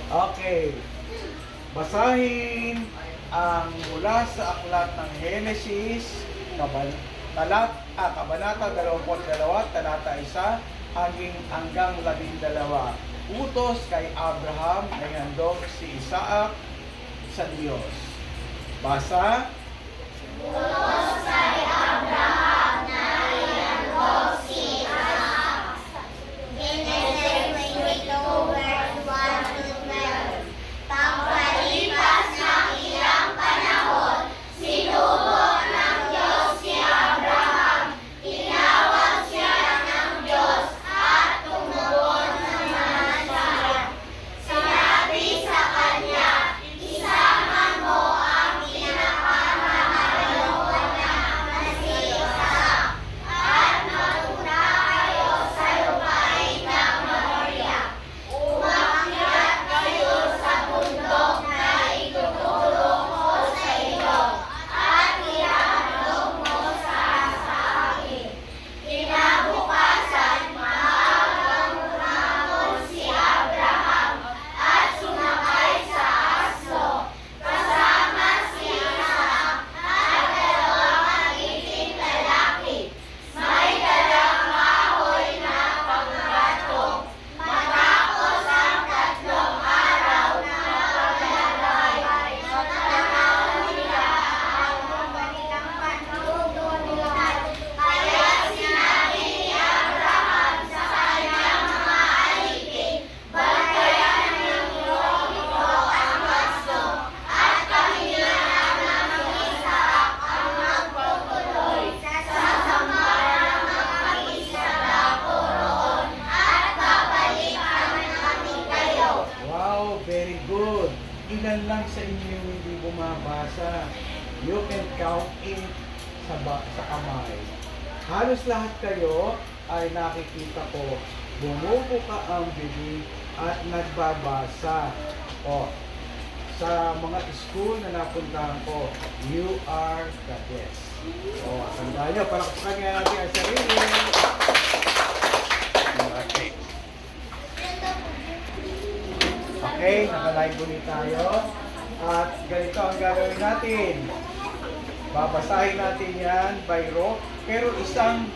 Okay. Basahin ang mula sa aklat ng Henesis, Kabanata 22, talata 1, hanggang 12. Utos kay Abraham na handog si Isaac sa Diyos. Basa. Utos kay Abraham na ihandog si Isaac. Genesis 22 verse 1 to 12. Pagkalipas ng ilang panahon, sinubok ng Diyos si Abraham. Tinawag siya ng Diyos at tumugon naman siya. Sinabi sa kanya, isama mo ang pinakamahalawan na si Isaac at magpunta kayo sa lupain ng Moriah. Umakyat kayo sa bundok na ituturo ko sa iyo at ihandog mo sa akin. Kinabukasan, maagang umahon si Abraham at sumakay sa aso, kasama si Isaac at dalawang magiting lalaki. May dalang kahoy na panggatong. Matapos ang 3 araw na paglalakbay, natanaw nila ang kanilang panuntunan. Kaya sinabi ni Abraham sa kanyang mga alipin, bantayan ninyo ito ang aso, at kahilingan ng Isaac ang magtutuloy sa sambaran ng mag-isabako roon, at babalikan namin kayo. Wow, very good. Ilan lang sa inyo hindi bumabasa? You can count in sa kamay. Halos lahat kayo ay nakikita ko. Bumubuka ang bibig at nagbabasa. O, sa mga school na napuntahan ko, you are the best. O, tandaan nyo, palakpakan nga natin ang sarili. Okay. Okay, naka-live ulit tayo. At ganito ang gagawin natin. Babasahin natin yan by rote. Pero isang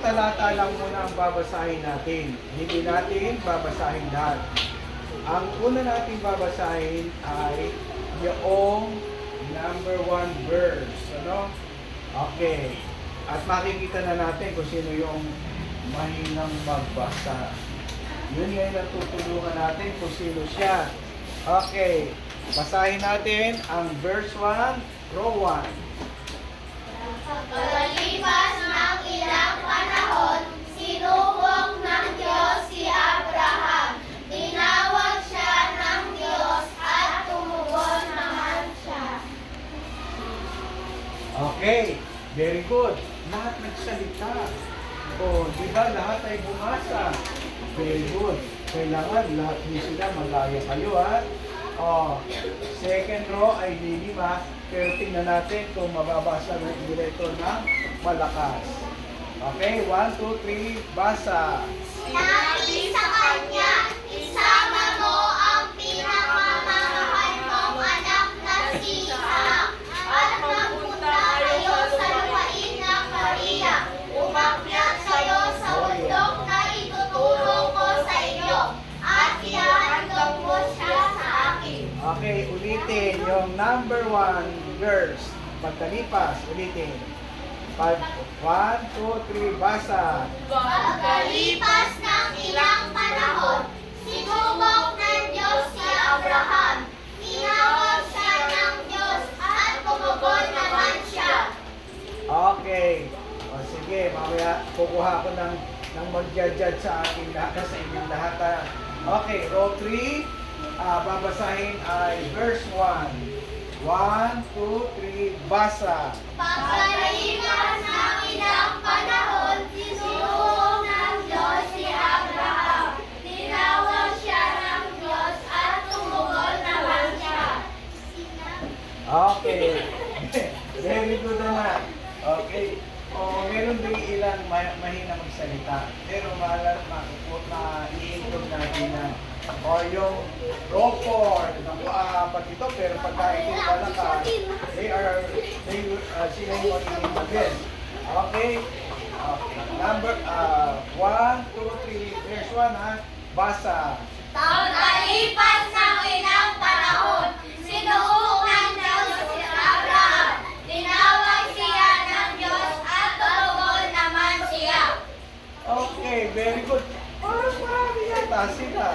talata lang muna ang babasahin natin. Hindi natin babasahin lahat. Ang una natin babasahin ay yung number 1 verse. Ano? Okay. At makikita na natin kung sino yung mahinang magbasa. Yun yung natutulungan natin kung sino siya. Okay. Basahin natin ang verse 1, row 1. Pagkalipas ng ilang panahon, sinubok ng Diyos si Abraham. Tinawag siya ng Diyos at tumugon naman siya. Okay. Very good. Lahat nagsalita. O, di ba lahat ay bumasa? Very good. Kailangan lahat niyo sila malaya kayo, ha? O, second row ay lilima. Pero tingnan natin kung mababasa nila ito ng malakas. Okay, 1, 2, 3, basa. Sinabi sa kanya, isama mo ang pinakamamahal mong anak na si Isaac at magpunta kayo sa lupain ng Moriah. Umakyat kayo sa bundok na ituturo ko sa iyo at ihahandog mo siya sa akin. Okay, ulitin yung number 1 verse. Pagkalipas, ulitin. 1, 2, 3, basa. Pagkalipas ng ilang panahon, sinubok ng Diyos si Abraham. Tinawag siya ng Diyos at tumugon naman siya. Okay. O sige, mamaya kukuha ko ng magja-judge sa aking lahat, sa inyong lahat. Okay, row 3. Babasahin ay verse 1. 1, 2, 3, basa. Pagkalipas ng ilang panahon, sinubok ng Diyos si Abraham. Tinawag siya ng Diyos at tumugon naman siya. Okay. Very good naman. Okay. O, meron din ilang mahina magsalita. Pero i-improve natin na O yung Rockford. Naku, apat ito, pero pagkain ito pala ka, sila yung magiging mag-guess. Okay? Number, 1, 2, 3, there's one ha. Basa. Pagkalipas ng ilang panahon, sinuong ng Diyos si Abraham. Tinawag siya ng Diyos at tumugon naman siya. Okay, very good. Parang marami yata sila.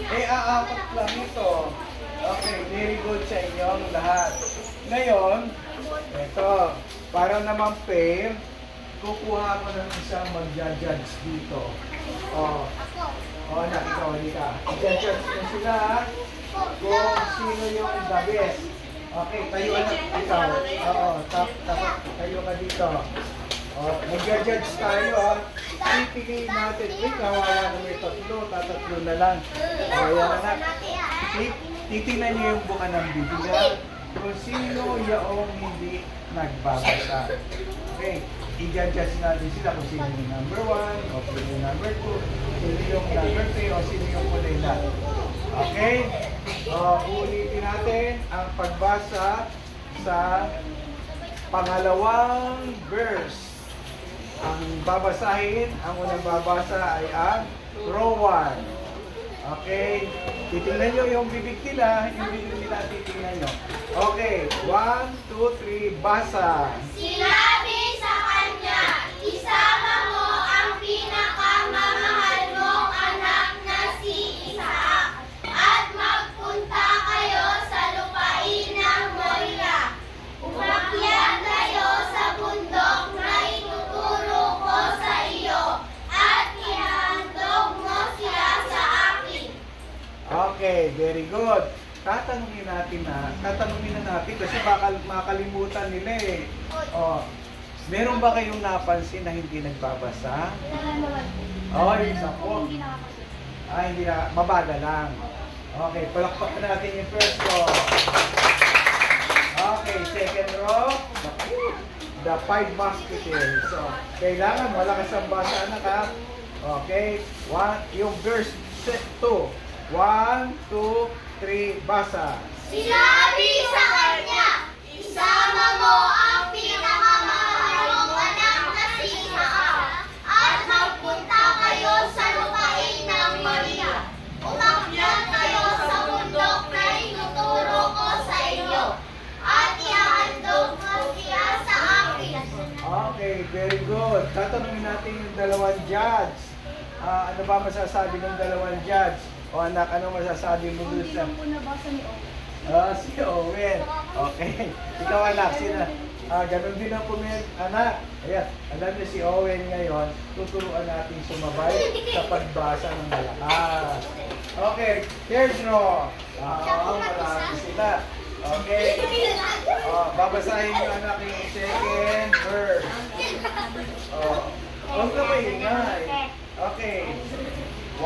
Aapat lang ito. Okay, very good sa inyong lahat. Ngayon, ito, para naman fair, kukuha ko ng isang magja-judge dito. Na, ikaw, hindi ka. I-judge mo sila ha, kung sino yung the best. Okay, tayo na, ikaw. Tayo ka dito. Mag-judge tayo ha. Pipiliin natin, kawawa na may tatatlo na lang. Yan na. Titingnan niyo yung buka ng Biblia kung sino yung hindi nagbabasa. Okay, i-judge natin sila kung sino yung number 1, o sino yung number 2, sino yung number 3, o sino yung kulay na. Okay? Ulitin natin ang pagbasa sa pangalawang verse. Ang babasahin, ang unang babasa ay ang row 1. Okay? Titingnan nyo yung bibig nila, yung bibig nila titingnan nyo. Okay, 1, 2, 3, basa. Sinabi sa kanya, isama mo ang pinakamamahal mong anak na si Isaac at magpunta kayo sa lupain ng Moria. Umakyat kayo sa bundok na ituturo ko sa iyo at ihandog mo siya sa akin. Okay, very good. Tatanungin na natin kasi baka makalimutan nila eh. Meron ba kayong napansin na hindi nagbabasa? Isa po. Hindi na, mabagal lang. Okay, palakpakan natin yung first row. Okay, second row. The 5 Musketeers. So, kailangan malakas ang basa anak ha. Okay, yung verse 2. 1, 2, 3, basa. Sinabi sa kanya, isama mo ang pinakamamahal mong anak na si Isaac at magpunta kayo sa lupain ng Moria. Umakyat kayo sa bundok na ituturo ko sa inyo at ihahandog mo siya sa akin. Okay, very good. Tatanungin natin yung dalawang judge. Ano ba masasabi ng dalawang judge? O anak, ano masasabi mo dun sa... Si Owen. Okay. Ikaw anak, ganun din ang comment. Anak, ayan, alam niyo si Owen ngayon, tuturuan natin sumabay sa pagbasa ng malakas. Okay, here's no. Marami sila. Okay. Babasahin niyo anak yung second verse. Huwag na maingay. Okay. 1,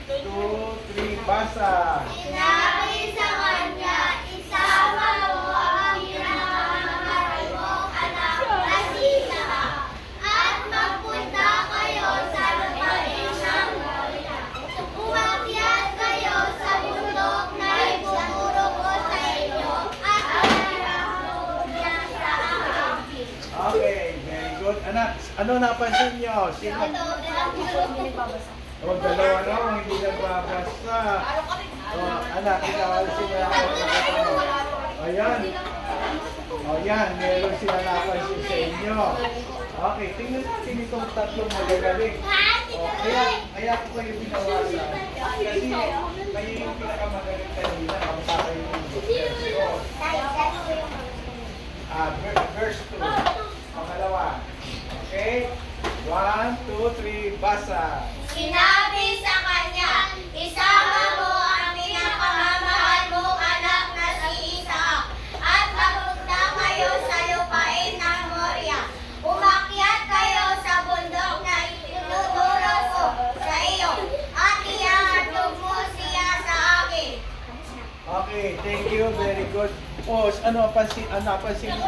2, 3, basa. Sinabi sa kanya, isama mo ang pinakamamahal mong anak na si Isaac at magpunta kayo sa lupain ng Moria. Umakyat kayo sa bundok na ituturo ko sa inyo at ihahandog niya sa akin. Okay, very good. Anak, ano napansin niyo? Sino? Dalawa na, hindi nagbabasa. Anak, ikaw, sila Ayan. Yan, meron sila napansin sa inyo. Okay, tingnan natin itong tatlong magagaling. Kaya ko kayo binawasan. Kasi kayo yung pinakamagaling kanina, kamta kayo yung verse 2. Pangalawa. Okay? 1, 2, 3, basa. Sinabi sa kanya, isama mo ang pinakamamahal mong anak na si Isaac at magpunta kayo sa lupain ng Moria. Umakyat kayo sa bundok na ituturo ko sa iyo at ihahandog mo siya sa akin. Okay, thank you. Very good. Napansin mo?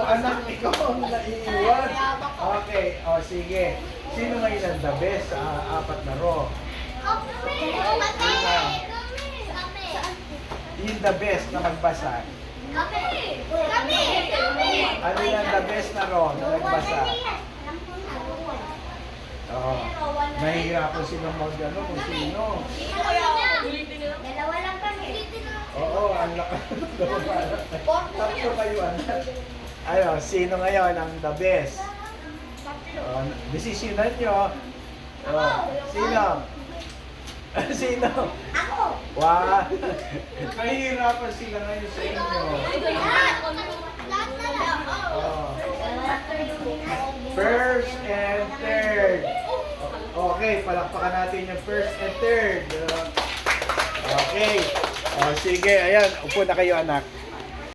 Anak, ikaw ang naiiwan. Okay, sige. Sino ngayon ang the best sa apat na row? Kami! Yung the best na magbasa. Ano yan the best na row na nagbasa? Oo. Nahihirapan silang mag-ano kung sino. Dalawa lang kami. Oo, ang lakas. Tatlo kayo, anak. Ano, sino ngayon ang the best? Desisyonan nyo. Sino? Sino? Ako! Wow! Nahihirapan sila ngayon sa inyo. Lahat na lang. Oh. First and third. Okay, palakpakan natin yung first and third. Okay. Sige, ayan. Upo na kayo, anak.